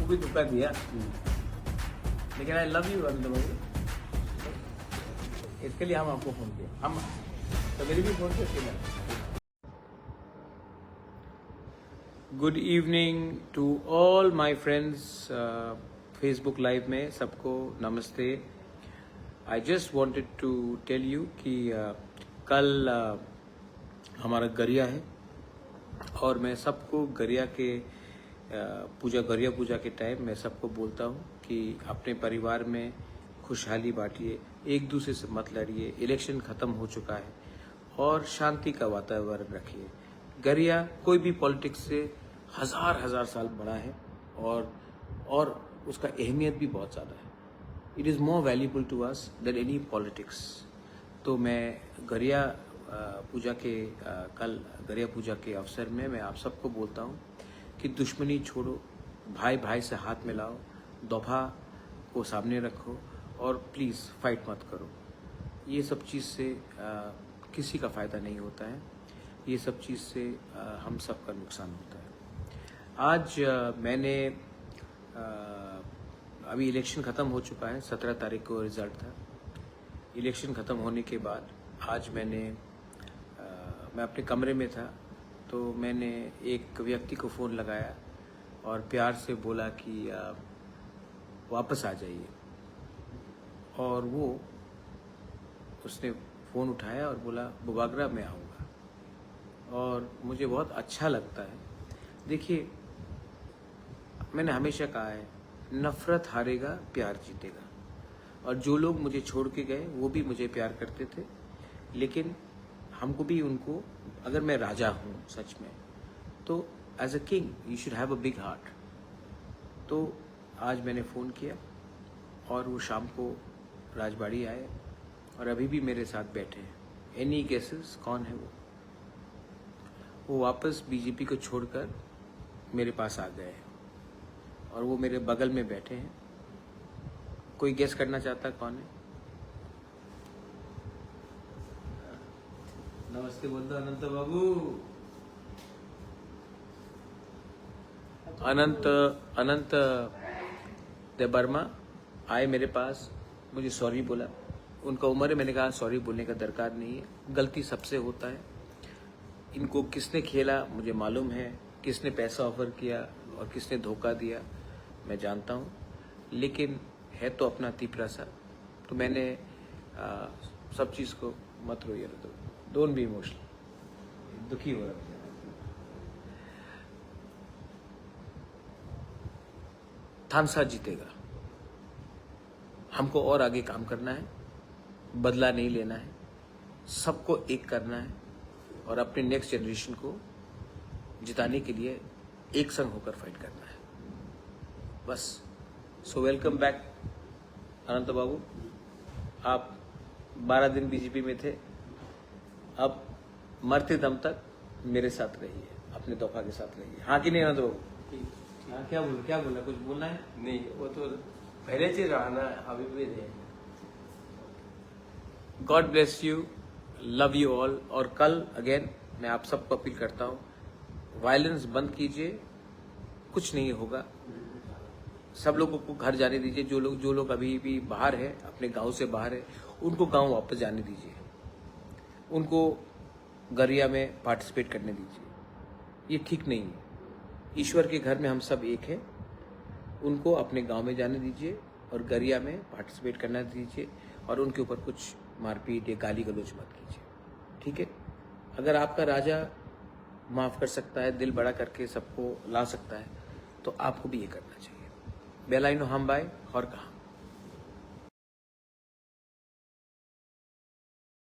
आपको भी धोखा दिया, लेकिन आई लव यू अनंत बाबू, इसके लिए हम आपको फोन किया। हम तो मेरी भी फोन किया। Good evening to all my friends, Facebook live में सबको नमस्ते। I just wanted to tell you कि कल हमारा गरिया है और मैं सबको गरिया पूजा के टाइम मैं सबको बोलता हूँ कि अपने परिवार में खुशहाली बांटिए, एक दूसरे से मत लड़िए, इलेक्शन खत्म हो चुका है और शांति का वातावरण रखिए। गरिया कोई भी पॉलिटिक्स से हजार साल बड़ा है और उसका अहमियत भी बहुत ज़्यादा है। It is more valuable to us than any politics. तो मैं गरिया पूजा के अवसर में मैं आप सबको बोलता हूँ कि दुश्मनी छोड़ो, भाई भाई से हाथ मिलाओ, दोफा को सामने रखो और प्लीज़ फाइट मत करो। ये सब चीज़ से किसी का फ़ायदा नहीं होता है, ये सब चीज़ से हम सब का नुकसान होता है। आज मैंने अभी इलेक्शन ख़त्म हो चुका है, 17 तारीख को रिज़ल्ट था। इलेक्शन ख़त्म होने के बाद आज मैं अपने कमरे में था तो मैंने एक व्यक्ति को फ़ोन लगाया और प्यार से बोला कि वापस आ जाइए, और उसने फ़ोन उठाया और बोला बुबागरा मैं आऊँगा, और मुझे बहुत अच्छा लगता है। देखिए, मैंने हमेशा कहा है नफ़रत हारेगा, प्यार जीतेगा, और जो लोग मुझे छोड़ के गए वो भी मुझे प्यार करते थे, लेकिन हमको भी उनको, अगर मैं राजा हूँ सच में, तो as a king you should have a big heart. तो आज मैंने फ़ोन किया और वो शाम को राजबाड़ी आए और अभी भी मेरे साथ बैठे हैं। एनी गेसेस कौन है वो वापस बीजेपी को छोड़कर मेरे पास आ गए हैं और वो मेरे बगल में बैठे हैं। कोई गेस करना चाहता कौन है? नमस्ते बोल दो अनंत बाबू। अनंत देवर्मा आए मेरे पास, मुझे सॉरी बोला। उनका उम्र है, मैंने कहा सॉरी बोलने का दरकार नहीं है, गलती सबसे होता है। इनको किसने खेला मुझे मालूम है, किसने पैसा ऑफर किया और किसने धोखा दिया मैं जानता हूँ, लेकिन है तो अपना तीपरा सा। तो मैंने सब चीज़ को मत रोइए, डोंट बी इमोशनल, दुखी हो रहा है। थानसा जीतेगा, हमको और आगे काम करना है, बदला नहीं लेना है, सबको एक करना है और अपने नेक्स्ट जनरेशन को जिताने के लिए एक संग होकर फाइट करना है, बस। सो वेलकम बैक अनंत बाबू। आप 12 दिन बीजेपी में थे, अब मरते दम तक मेरे साथ रहिए, अपने दोफा के साथ रहिए। हाँ कि नहीं अनंत बाबू? हाँ, क्या बोला कुछ बोलना है? नहीं, वो तो पहले से रहना, अभी भी है। God bless you, love you all. और कल अगेन मैं आप सबको अपील करता हूँ, वायलेंस बंद कीजिए, कुछ नहीं होगा। सब लोगों को घर जाने दीजिए, जो लोग अभी भी बाहर है, अपने गांव से बाहर है, उनको गांव वापस जाने दीजिए, उनको गरिया में पार्टिसिपेट करने दीजिए। ये ठीक नहीं है। ईश्वर के घर में हम सब एक हैं, उनको अपने गांव में जाने दीजिए और गरिया में पार्टिसिपेट करना दीजिए, और उनके ऊपर कुछ मारपीट या गाली गलौज मत कीजिए, ठीक है? अगर आपका राजा माफ़ कर सकता है, दिल बड़ा करके सबको ला सकता है, तो आपको भी ये करना चाहिए। बेलाइनो हम बाय और कहा।